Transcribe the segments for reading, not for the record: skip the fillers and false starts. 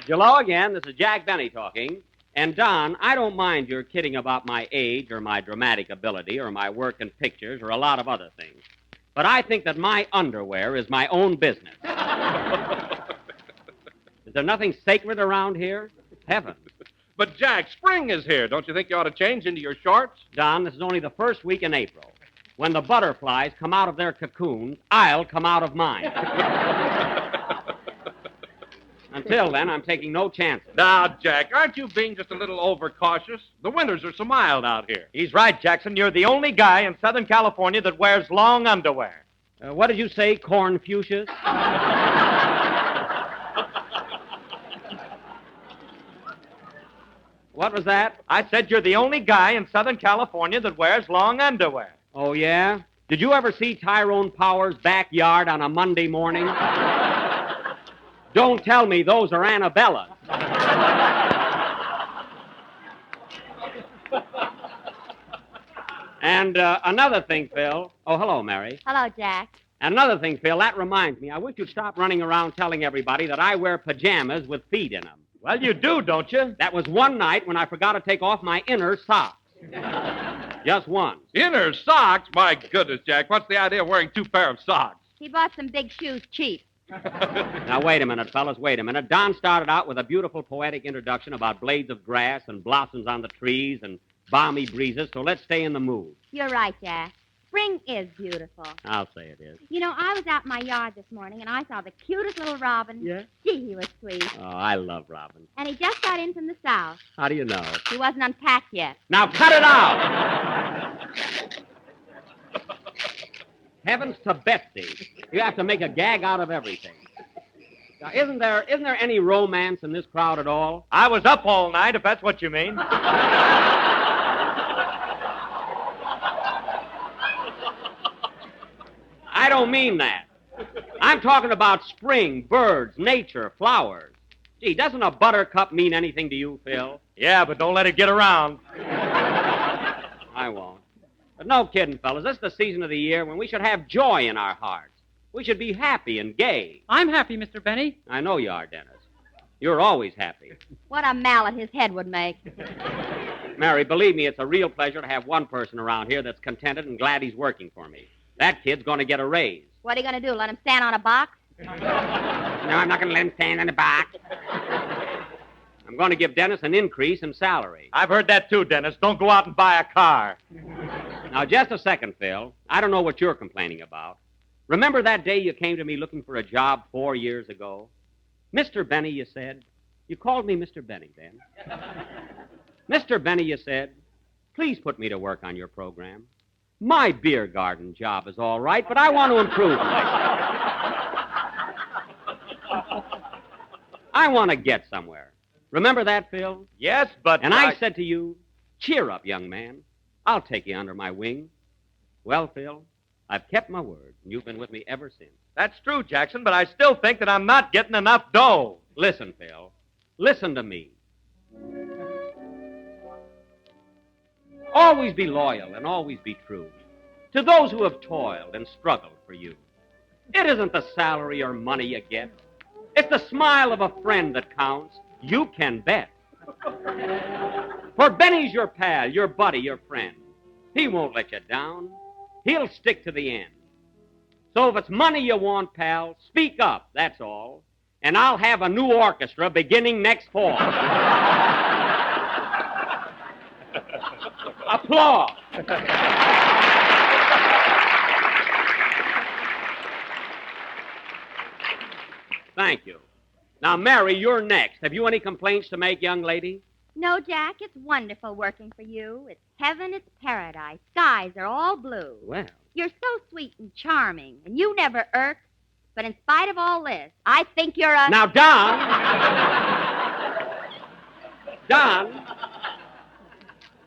Hello again. This is Jack Benny talking. And, Don, I don't mind your kidding about my age or my dramatic ability or my work in pictures or a lot of other things. But I think that my underwear is my own business. Is there nothing sacred around here? Heavens. But, Jack, spring is here. Don't you think you ought to change into your shorts? Don, this is only the first week in April. When the butterflies come out of their cocoons, I'll come out of mine. Until then, I'm taking no chances. Now, Jack, aren't you being just a little overcautious? The winters are so mild out here. He's right, Jackson. You're the only guy in Southern California that wears long underwear. What did you say, corn fuchsias? What was that? I said you're the only guy in Southern California that wears long underwear. Oh, yeah? Did you ever see Tyrone Power's backyard on a Monday morning? Don't tell me those are Annabella's. And another thing, Phil. Oh, hello, Mary. Hello, Jack. Another thing, Phil, that reminds me. I wish you'd stop running around telling everybody that I wear pajamas with feet in them. Well, you do, don't you? That was one night when I forgot to take off my inner socks. Just once. Inner socks? My goodness, Jack. What's the idea of wearing two pair of socks? He bought some big shoes cheap. Now, wait a minute, fellas, wait a minute. Don started out with a beautiful poetic introduction about blades of grass and blossoms on the trees and balmy breezes, so let's stay in the mood. You're right, Jack. Spring is beautiful. I'll say it is. You know, I was out in my yard this morning, and I saw the cutest little robin. Yeah? Gee, he was sweet. Oh, I love robins. And he just got in from the south. How do you know? He wasn't unpacked yet. Now, cut it out! Heavens to Betsy. You have to make a gag out of everything. Now, isn't there any romance in this crowd at all? I was up all night, if that's what you mean. I don't mean that. I'm talking about spring, birds, nature, flowers. Gee, doesn't a buttercup mean anything to you, Phil? Yeah, but don't let it get around. I won't. But no kidding, fellas. This is the season of the year when we should have joy in our hearts. We should be happy and gay. I'm happy, Mr. Benny. I know you are, Dennis. You're always happy. What a mallet his head would make. Mary, believe me, it's a real pleasure to have one person around here that's contented and glad he's working for me. That kid's going to get a raise. What are you going to do, let him stand on a box? No, I'm not going to let him stand in the box. I'm going to give Dennis an increase in salary. I've heard that too, Dennis. Don't go out and buy a car. Now, just a second, Phil. I don't know what you're complaining about. Remember that day you came to me looking for a job 4 years ago? Mr. Benny, you said. You called me Mr. Benny then. Mr. Benny, you said, please put me to work on your program. My beer garden job is all right, but I want to improve myself. I want to get somewhere. Remember that, Phil? Yes, but... And I said to you, cheer up, young man. I'll take you under my wing. Well, Phil, I've kept my word, and you've been with me ever since. That's true, Jackson, but I still think that I'm not getting enough dough. Listen, Phil. Listen to me. Always be loyal and always be true to those who have toiled and struggled for you. It isn't the salary or money you get. It's the smile of a friend that counts. You can bet. For Benny's your pal, your buddy, your friend. He won't let you down. He'll stick to the end. So if it's money you want, pal, speak up, that's all. And I'll have a new orchestra beginning next fall. Applause. Thank you. Now, Mary, you're next. Have you any complaints to make, young lady? No, Jack, it's wonderful working for you. It's heaven, it's paradise. Skies are all blue. Well. You're so sweet and charming, and you never irk. But in spite of all this, I think you're a... Now, Don!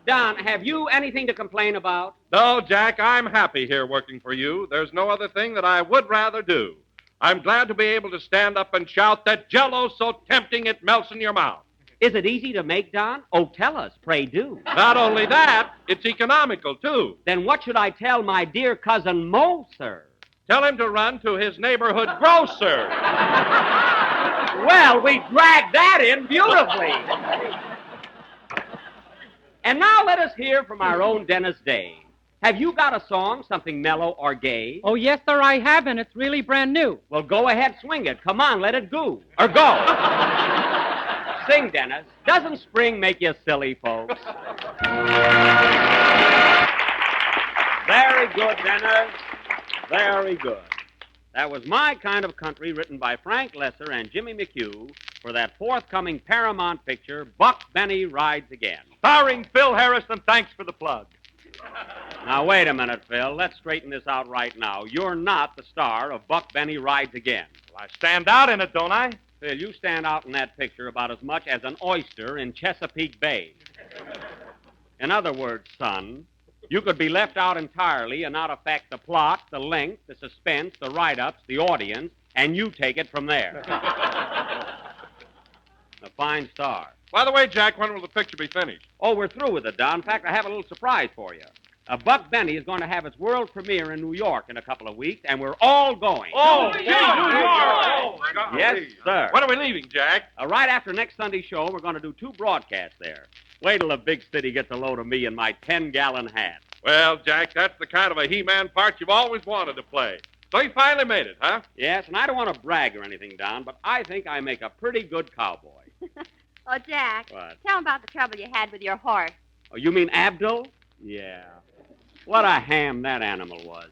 Don, have you anything to complain about? No, Jack, I'm happy here working for you. There's no other thing that I would rather do. I'm glad to be able to stand up and shout that Jell-O's so tempting it melts in your mouth. Is it easy to make, Don? Oh, tell us, pray do. Not only that, it's economical, too. Then what should I tell my dear cousin Mo, sir? Tell him to run to his neighborhood grocer. Well, we dragged that in beautifully. And now let us hear from our own Dennis Day. Have you got a song, something mellow or gay? Oh, yes, sir, I have, and it's really brand new. Well, go ahead, swing it. Come on, let it go. Or go. Sing, Dennis. Doesn't spring make you silly, folks? Very good, Dennis. Very good. That was My Kind of Country, written by Frank Lesser and Jimmy McHugh for that forthcoming Paramount picture, Buck Benny Rides Again. Starring Phil Harrison. Thanks for the plug. Now, wait a minute, Phil. Let's straighten this out right now. You're not the star of Buck Benny Rides Again. Well, I stand out in it, don't I? Phil, you stand out in that picture about as much as an oyster in Chesapeake Bay. In other words, son, you could be left out entirely and not affect the plot, the length, the suspense, the write-ups, the audience, and you take it from there. A fine star. By the way, Jack, when will the picture be finished? Oh, we're through with it, Don. In fact, I have a little surprise for you. Buck Benny is going to have its world premiere in New York in a couple of weeks, and we're all going. Oh, New New York! York! Yes, sir. When are we leaving, Jack? Right after next Sunday's show, we're going to do 2 broadcasts there. Wait till the big city gets a load of me in my 10-gallon hat. Well, Jack, that's the kind of a He-Man part you've always wanted to play. So you finally made it, huh? Yes, and I don't want to brag or anything, Don, but I think I make a pretty good cowboy. Oh, Jack. What? Tell him about the trouble you had with your horse. Oh, you mean Abdul? Yeah. What a ham that animal was.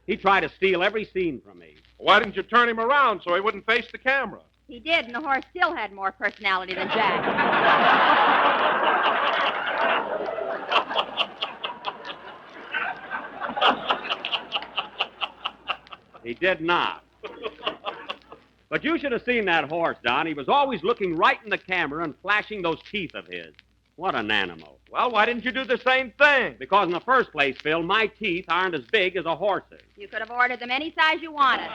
He tried to steal every scene from me. Why didn't you turn him around so he wouldn't face the camera? He did, and the horse still had more personality than Jack. He did not. But you should have seen that horse, Don. He was always looking right in the camera and flashing those teeth of his. What an animal. Well, why didn't you do the same thing? Because in the first place, Phil, my teeth aren't as big as a horse's. You could have ordered them any size you wanted.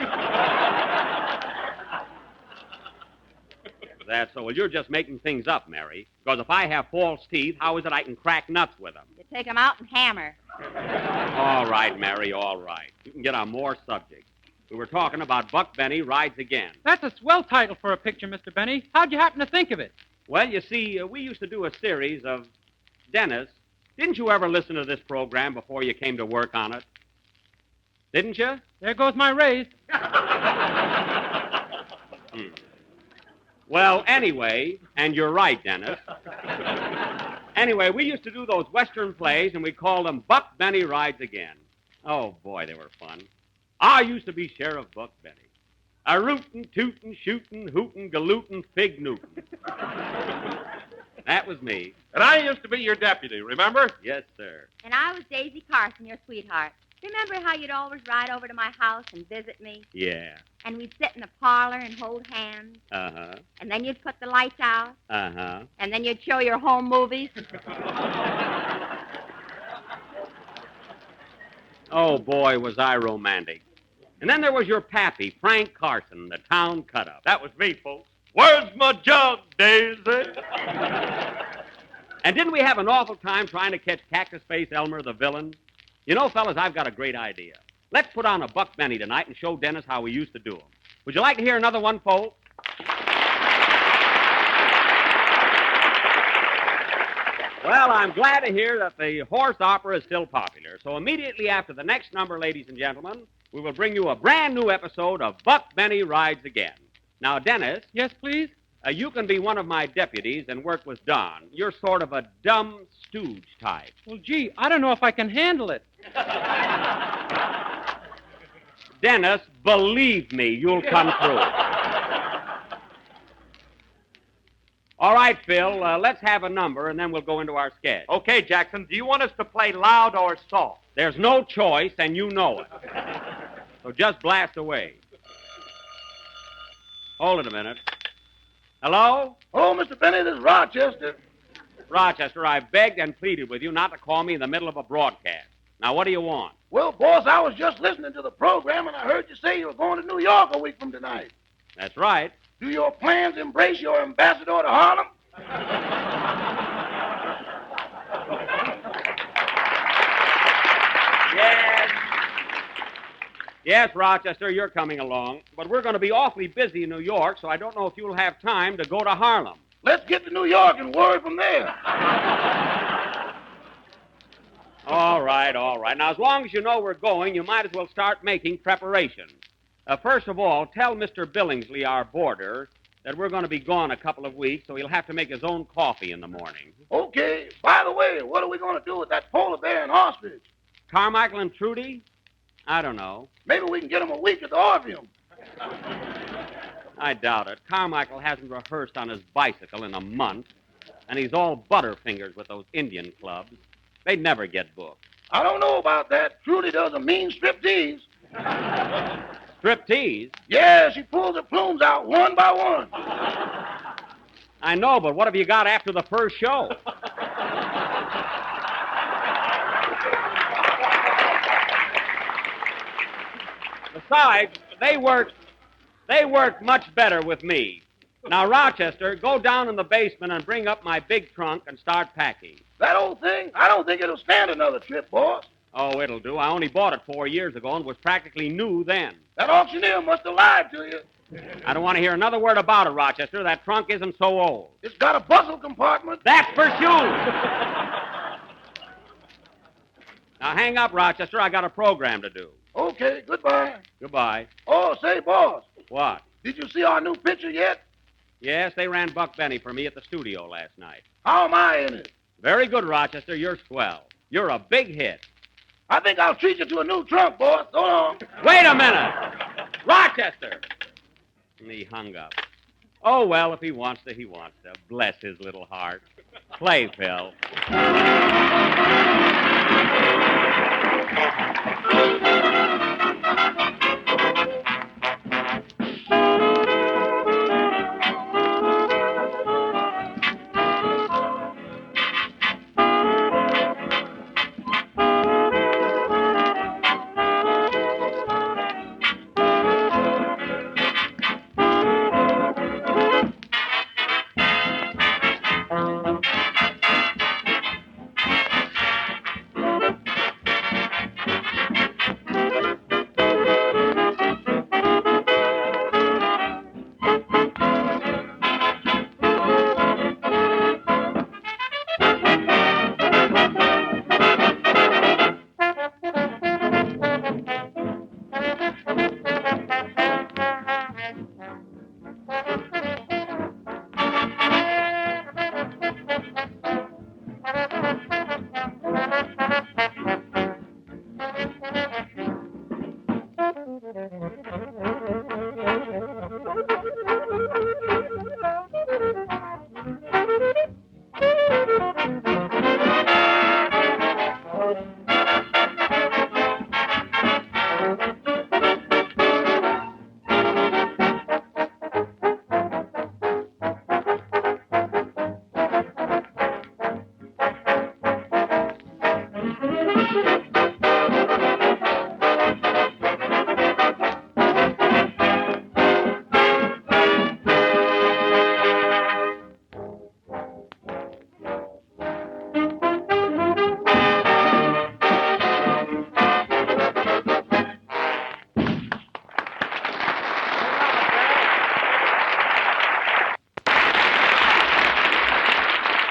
That's so. Well, you're just making things up, Mary. Because if I have false teeth, how is it I can crack nuts with them? You take them out and hammer. All right, Mary, all right. You can get on more subjects. We were talking about Buck Benny Rides Again. That's a swell title for a picture, Mr. Benny. How'd you happen to think of it? Well, you see, we used to do a series of... Dennis, didn't you ever listen to this program before you came to work on it? Didn't you? There goes my raise. Well, anyway, and you're right, Dennis. Anyway, we used to do those Western plays, and we called them Buck Benny Rides Again. Oh, boy, they were fun. I used to be Sheriff Buck Benny. A rootin', tootin', shootin', hootin', galootin', fig Newton. That was me. And I used to be your deputy, remember? Yes, sir. And I was Daisy Carson, your sweetheart. Remember how you'd always ride over to my house and visit me? Yeah. And we'd sit in the parlor and hold hands. Uh-huh. And then you'd put the lights out. Uh-huh. And then you'd show your home movies. Oh, boy, was I romantic. And then there was your pappy, Frank Carson, the town cut-up. That was me, folks. Where's my jug, Daisy? And didn't we have an awful time trying to catch Cactus Face Elmer, the villain? You know, fellas, I've got a great idea. Let's put on a Buck Benny tonight and show Dennis how we used to do them. Would you like to hear another one, folks? Well, I'm glad to hear that the horse opera is still popular. So immediately after the next number, ladies and gentlemen, we will bring you a brand new episode of Buck Benny Rides Again. Now, Dennis, Yes, please? you can be one of my deputies and work with Don. You're sort of a dumb stooge type. Well, gee, I don't know if I can handle it. Dennis, believe me, you'll come through. All right, Phil, let's have a number, and then we'll go into our sketch. Okay, Jackson, do you want us to play loud or soft? There's no choice, and you know it. So just blast away. Hold it a minute. Hello? Oh, Mr. Benny, this is Rochester. Rochester, I begged and pleaded with you not to call me in the middle of a broadcast. Now, what do you want? Well, boss, I was just listening to the program, and I heard you say you were going to New York a week from tonight. That's right. Do your plans embrace your ambassador to Harlem? Yes. Yes, Rochester, you're coming along. But we're going to be awfully busy in New York, so I don't know if you'll have time to go to Harlem. Let's get to New York and worry from there. All right, all right. Now, as long as you know we're going, you might as well start making preparations. First of all, tell Mr. Billingsley, our boarder, that we're going to be gone a couple of weeks, so he'll have to make his own coffee in the morning. Okay. By the way, what are we going to do with that polar bear and ostrich? Carmichael and Trudy? I don't know. Maybe we can get them a week at the Orpheum. I doubt it. Carmichael hasn't rehearsed on his bicycle in a month, and he's all butterfingers with those Indian clubs. They'd never get booked. I don't know about that. Trudy does a mean striptease. Striptease? Yeah, she pulls her plumes out one by one. I know, but what have you got after the first show? Besides, they work much better with me. Now, Rochester, go down in the basement and bring up my big trunk and start packing. That old thing, I don't think it'll stand another trip, boss. Oh, it'll do. I only bought it 4 years ago and was practically new then. That auctioneer must have lied to you. I don't want to hear another word about it, Rochester. That trunk isn't so old. It's got a bustle compartment. That's for shoes. Now, hang up, Rochester. I got a program to do. Okay, goodbye. Goodbye. Oh, say, boss, What? did you see our new picture yet? Yes, they ran Buck Benny for me at the studio last night. How am I in it? Very good, Rochester. You're swell. You're a big hit. I think I'll treat you to a new trunk, boss. So long. Wait a minute! Rochester! And he hung up. Oh, well, if he wants to, he wants to. Bless his little heart. Play, Phil.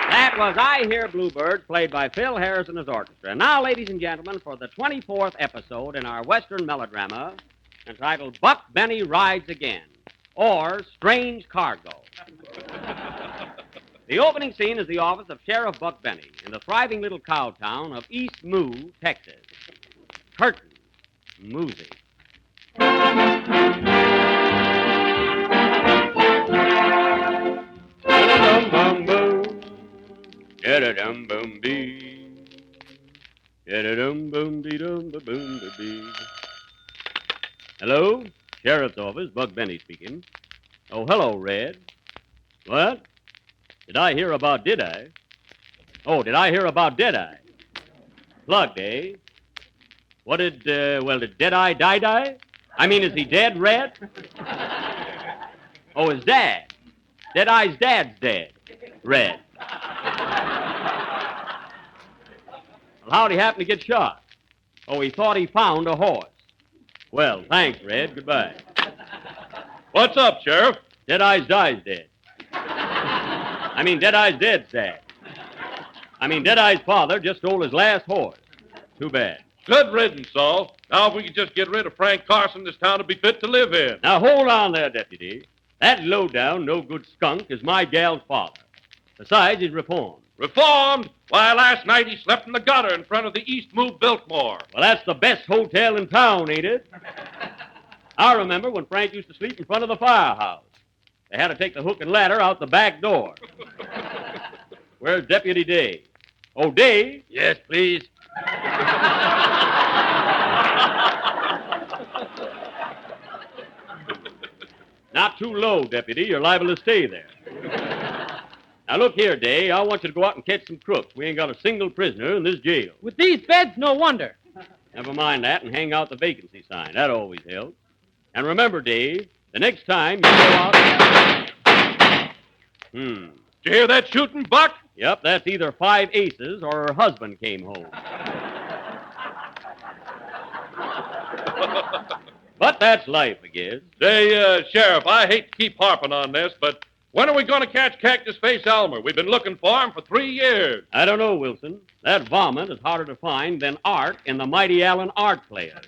That was I Hear Bluebird, played by Phil Harris and his orchestra. And now, ladies and gentlemen, for the 24th episode in our Western melodrama entitled Buck Benny Rides Again, or Strange Cargo. The opening scene is the office of Sheriff Buck Benny in the thriving little cow town of East Moo, Texas. Curtain. Music. Get-a-dum-bum-bee. Get-a-dum-bum-dee-dum-ba-boom-ba-bee. Hello? Sheriff's office, Buck Benny speaking. Oh, hello, Red. What? Did I hear about did I? Oh, did I hear about did I? Plugged, eh? What did, did Deadeye die? I mean, is he dead, Red? Oh, his dad. Deadeye's dad's dead, Red. Well, how'd he happen to get shot? Oh, he thought he found a horse. Well, thanks, Red. Goodbye. What's up, Sheriff? Deadeye's Die's dead. Deadeye's dead's dead. Deadeye's father just stole his last horse. Too bad. Good riddance, Saul. Now, if we could just get rid of Frank Carson, this town would be fit to live in. Now, hold on there, Deputy. That low-down, no-good skunk is my gal's father. Besides, he's reformed. Reformed? Why, last night he slept in the gutter in front of the East Move Biltmore. Well, that's the best hotel in town, ain't it? I remember when Frank used to sleep in front of the firehouse. They had to take the hook and ladder out the back door. Where's Deputy Day? Oh, Day? Yes, please. Not too low, Deputy. You're liable to stay there. Now, look here, Day. I want you to go out and catch some crooks. We ain't got a single prisoner in this jail. With these beds, no wonder. Never mind that and hang out the vacancy sign. That always helps. And remember, Dave, the next time you go out... Did you hear that shooting, Buck? Yep, that's either 5 aces or her husband came home. But that's life, I guess. Say, Sheriff, I hate to keep harping on this, but when are we going to catch Cactus Face Elmer? We've been looking for him for 3 years. I don't know, Wilson. That varmint is harder to find than art in the Mighty Allen art players.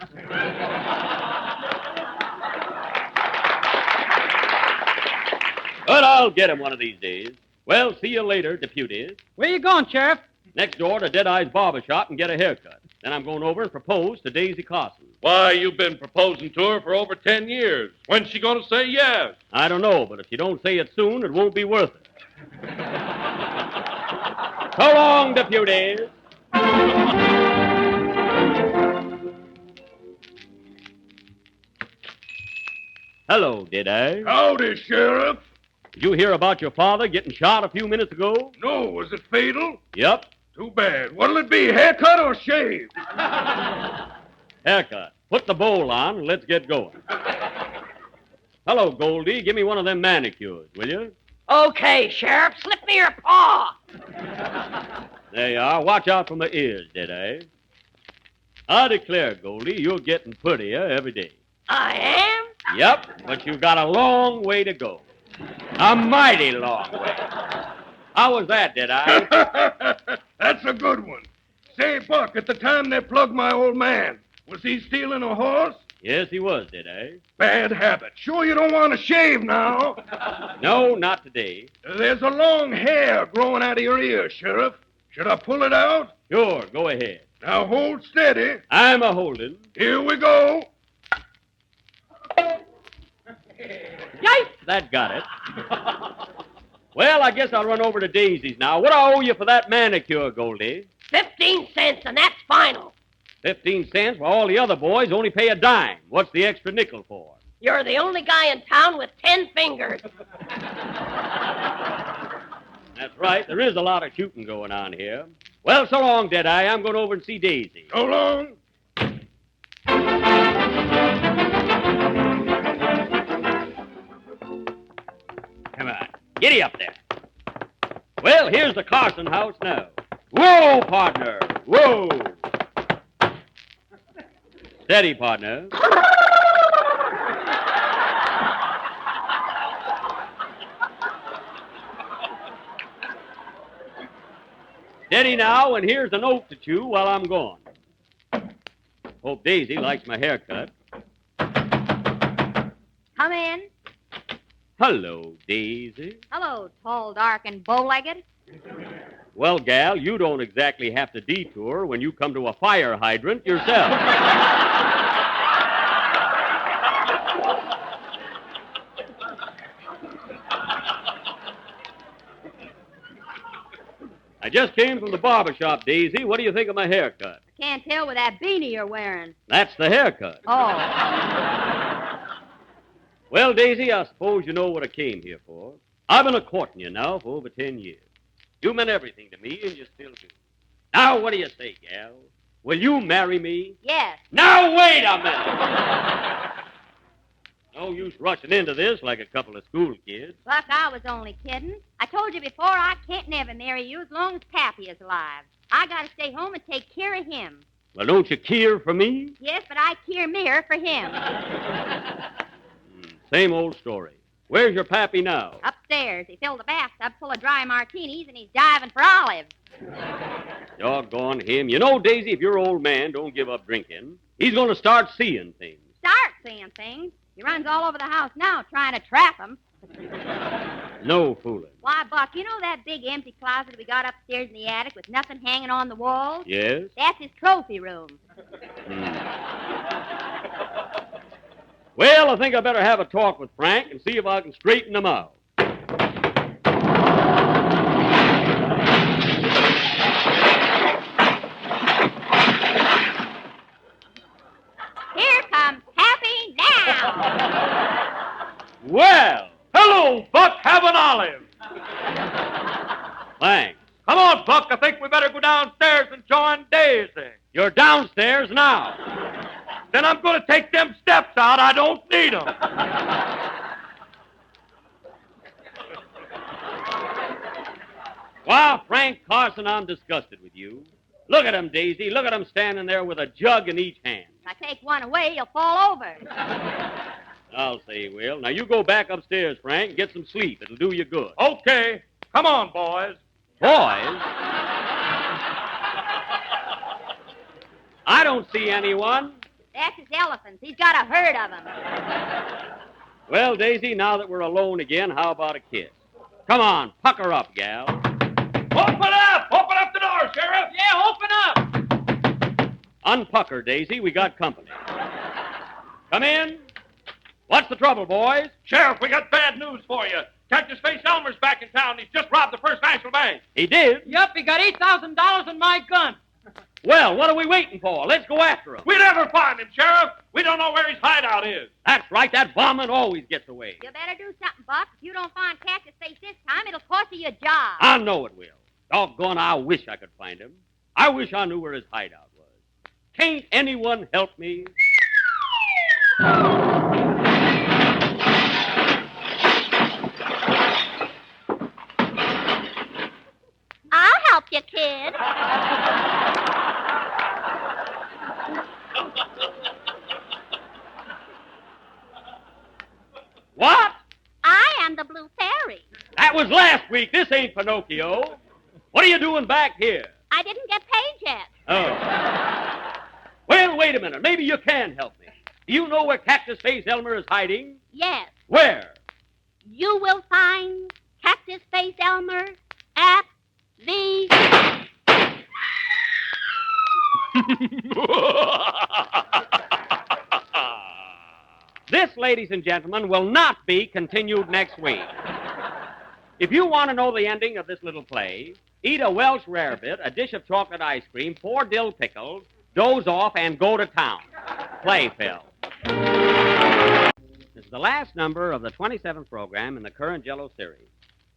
But I'll get him one of these days. Well, see you later, deputies. Where you going, Sheriff? Next door to Deadeye's barber shop and get a haircut. Then I'm going over and propose to Daisy Carson. Why, you've been proposing to her for over 10 years. When's she going to say yes? I don't know, but if you don't say it soon, it won't be worth it. So long, deputies. Hello, Deadeye. Howdy, Sheriff. Did you hear about your father getting shot a few minutes ago? No, was it fatal? Yep. Too bad. What'll it be, haircut or shave? Haircut. Put the bowl on and let's get going. Hello, Goldie. Give me one of them manicures, will you? Okay, Sheriff, slip me your paw. There you are. Watch out for my ears, Deadeye. I declare, Goldie, you're getting prettier every day. I am? Yep, but you've got a long way to go. A mighty long way. How was that, Deadeye? That's a good one. Say, Buck, at the time they plugged my old man, was he stealing a horse? Yes, he was, Deadeye. Bad habit. Sure you don't want to shave now? No, not today. There's a long hair growing out of your ear, Sheriff. Should I pull it out? Sure, go ahead. Now hold steady. I'm a holding. Here we go. Yipe! That got it. Well, I guess I'll run over to Daisy's now. What do I owe you for that manicure, Goldie? 15 cents, and that's final. 15 cents, while all the other boys only pay a dime. What's the extra nickel for? You're the only guy in town with 10 fingers. That's right. There is a lot of shooting going on here. Well, so long, Deadeye. I'm going over and see Daisy. So long. Come on. Giddy up there. Well, here's the Carson house now. Whoa, partner. Whoa. Steady, partner. Steady now, and here's a note to chew while I'm gone. Hope Daisy likes my haircut. Come in. Hello, Daisy. Hello, tall, dark, and bow-legged. Well, gal, you don't exactly have to detour when you come to a fire hydrant yourself. I just came from the barber shop, Daisy. What do you think of my haircut? I can't tell with that beanie you're wearing. That's the haircut. Oh. Well, Daisy, I suppose you know what I came here for. I've been a-courting you now for over 10 years. You meant everything to me, and you still do. Now, what do you say, gal? Will you marry me? Yes. Now, wait a minute! No use rushing into this like a couple of school kids. Buck, I was only kidding. I told you before I can't never marry you as long as Pappy is alive. I gotta stay home and take care of him. Well, don't you care for me? Yes, but I care mere for him. Same old story. Where's your pappy now? Upstairs, he filled the bathtub full of dry martinis, and he's diving for olives. Doggone him. You know, Daisy, if your old man don't give up drinking, he's going to start seeing things. Start seeing things. He runs all over the house now trying to trap them. No fooling. Why, Buck, you know that big empty closet we got upstairs in the attic with nothing hanging on the walls? Yes? That's his trophy room. Well, I think I better have a talk with Frank and see if I can straighten him out. Here comes Happy now. Well, hello, Buck. Have an olive. Thanks. Come on, Buck. I think we better go downstairs and join Daisy. You're downstairs now. Then I'm going to take them steps out. I don't need them. Why, Frank Carson, I'm disgusted with you. Look at him, Daisy. Look at him standing there with a jug in each hand. If I take one away, you'll fall over. I'll say he will. Now, you go back upstairs, Frank, and get some sleep. It'll do you good. Okay. Come on, boys. Boys? I don't see anyone. That's his elephants. He's got a herd of them. Well, Daisy, now that we're alone again, how about a kiss? Come on, pucker up, gal. Open up! Open up the door, Sheriff! Yeah, open up! Unpucker, Daisy. We got company. Come in. What's the trouble, boys? Sheriff, we got bad news for you. Cactus Face Elmer's back in town. He's just robbed the First National Bank. He did? Yup, he got $8,000 in my gun. Well, what are we waiting for? Let's go after him. We never find him, Sheriff. We don't know where his hideout is. That's right. That varmint always gets away. You better do something, Buck. If you don't find Cactus Face this time, it'll cost you your job. I know it will. Doggone, I wish I could find him. I wish I knew where his hideout was. Can't anyone help me? I'll help you, kid. What? I am the Blue Fairy. That was last week. This ain't Pinocchio. What are you doing back here? I didn't get paid yet. Oh. Well, wait a minute. Maybe you can help me. Do you know where Cactus Face Elmer is hiding? Yes. Where? You will find Cactus Face Elmer at the... This, ladies and gentlemen, will not be continued next week. If you want to know the ending of this little play, eat a Welsh rarebit, a dish of chocolate ice cream, 4 dill pickles, doze off, and go to town. Play, Phil. This is the last number of the 27th program in the current Jello series.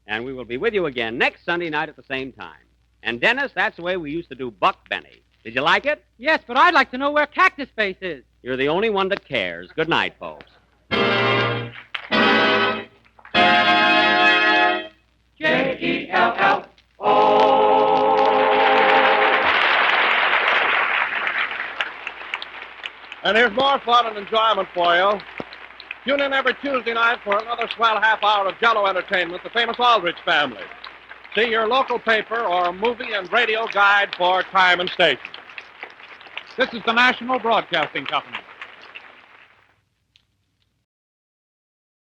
And we will be with you again next Sunday night at the same time. And, Dennis, that's the way we used to do Buck Benny. Did you like it? Yes, but I'd like to know where Cactus Face is. You're the only one that cares. Good night, folks. Jello. And here's more fun and enjoyment for you. Tune in every Tuesday night for another swell half hour of Jello entertainment, the famous Aldrich family. See your local paper or movie and radio guide for time and station. This is the National Broadcasting Company.